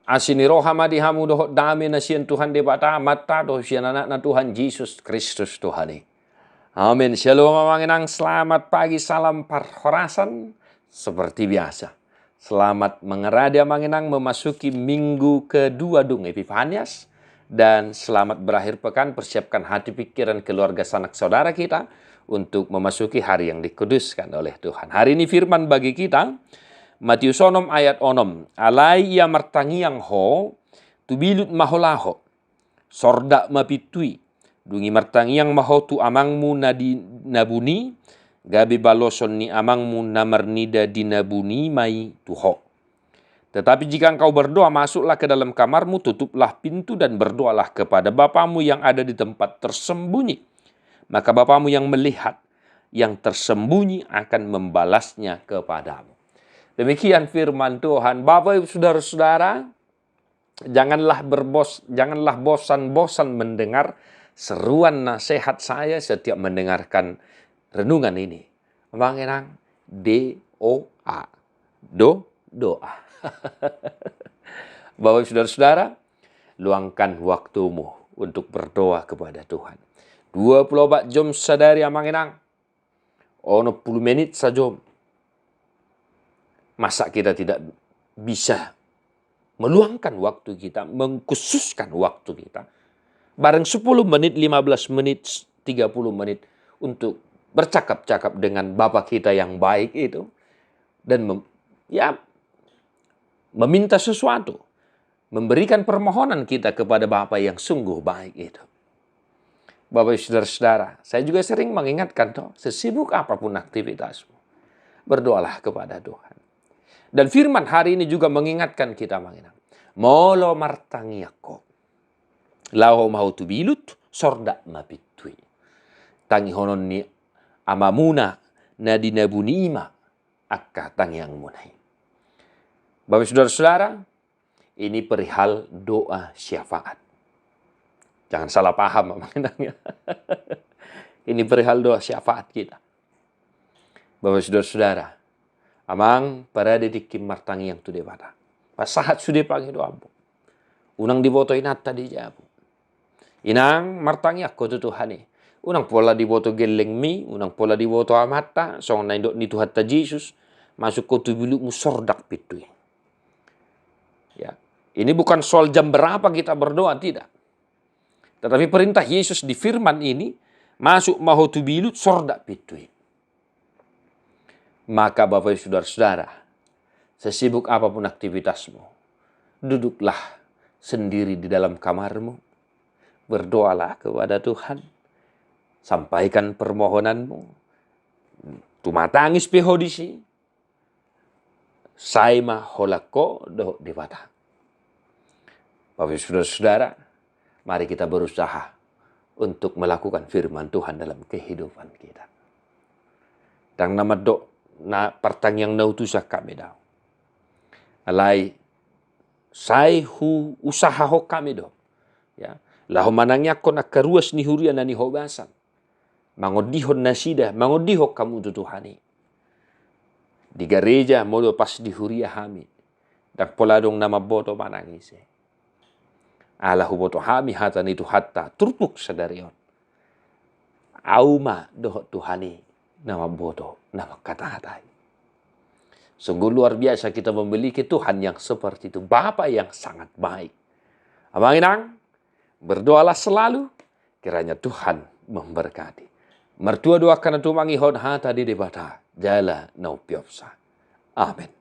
Asini rohama di hamu doh dami na sian Tuhan de bata mata doh sian anak na Tuhan Yesus Kristus Tuhani. Amin. Shalom manginang, selamat pagi, salam parhorasan seperti biasa. Selamat mengerada manginang memasuki minggu kedua dung Epifanias. Dan selamat berakhir pekan, persiapkan hati, pikiran, keluarga, sanak saudara kita untuk memasuki hari yang dikuduskan oleh Tuhan. Hari ini firman bagi kita, Matius 6 ayat 6. Alai ia martangiang ho, tubilut maholaho, sorda mapitui, dungi martangiang maho tu amangmu nabuni, gabi baloson ni amangmu namernida dinabuni mai tuho. Tetapi jika engkau berdoa, masuklah ke dalam kamarmu, tutuplah pintu dan berdoalah kepada Bapamu yang ada di tempat tersembunyi. Maka Bapamu yang melihat yang tersembunyi akan membalasnya kepadamu. Demikian firman Tuhan. Bapak Ibu saudara-saudara, janganlah bosan-bosan mendengar seruan nasihat saya setiap mendengarkan renungan ini. Manginang doa. Doa. Bapak Ibu saudara-saudara, luangkan waktumu untuk berdoa kepada Tuhan. 24 jam sadari manginang. 10 menit saja. Masa kita tidak bisa meluangkan waktu kita, mengkhususkan waktu kita, bareng 10 menit, 15 menit, 30 menit untuk bercakap-cakap dengan Bapa kita yang baik itu, dan meminta sesuatu, memberikan permohonan kita kepada Bapa yang sungguh baik itu. Bapak saudara-saudara, saya juga sering mengingatkan, sesibuk apapun aktivitasmu, berdoalah kepada Tuhan. Dan firman hari ini juga mengingatkan kita manginang. Molo martangiako. Lao mau tu bilut sorda mapitui. Tangi honon ni amamuna na dinabunima akka tangiang munai. Bapak saudara-saudara, ini perihal doa syafaat. Jangan salah paham manginangnya. Ini perihal doa syafaat kita. Bapak saudara-saudara, amang para dedikim martangi yang tu debata. Pasahat sudah panggil doa bu. Unang diboto inata di jabu. Inang martangi aku tu Tuhani. Unang pola diboto geleng mi, unang pola diboto amata, song naindok ni Tuhan ta Yesus, masuk kau tu bilu musordak pitui. Ya, ini bukan soal jam berapa kita berdoa, tidak. Tetapi perintah Yesus di firman ini, masuk mahu tu bilu sordak pitui. Maka Bapak Ibu saudara-saudara, sesibuk apapun aktivitasmu, duduklah sendiri di dalam kamarmu, berdoalah kepada Tuhan, sampaikan permohonanmu, tumatangis pehodisi, saima holako doh dibata. Bapak Ibu saudara-saudara, mari kita berusaha untuk melakukan firman Tuhan dalam kehidupan kita. Dan nama na partang yang nautusa kami daw. Alay say usaha ho kami do. Ya, laho manangnya ko nakaruas ni hurian na ni hobasan. Mangodihon na sida, mangodihok kamu tutuhani. Di gereja modo pas di huria hami. Dak poladong nama boto manangise. Alahu boto hami hatan itu hatta turpuk sadarion. Auma doh Tuhani. Nama bodoh, nama kata-katai. Sungguh luar biasa kita memiliki Tuhan yang seperti itu. Bapa yang sangat baik. Amanginang, berdoalah selalu, kiranya Tuhan memberkati. Mertua doakan tumangi hon hata di debata, jala no piopsa. Amin.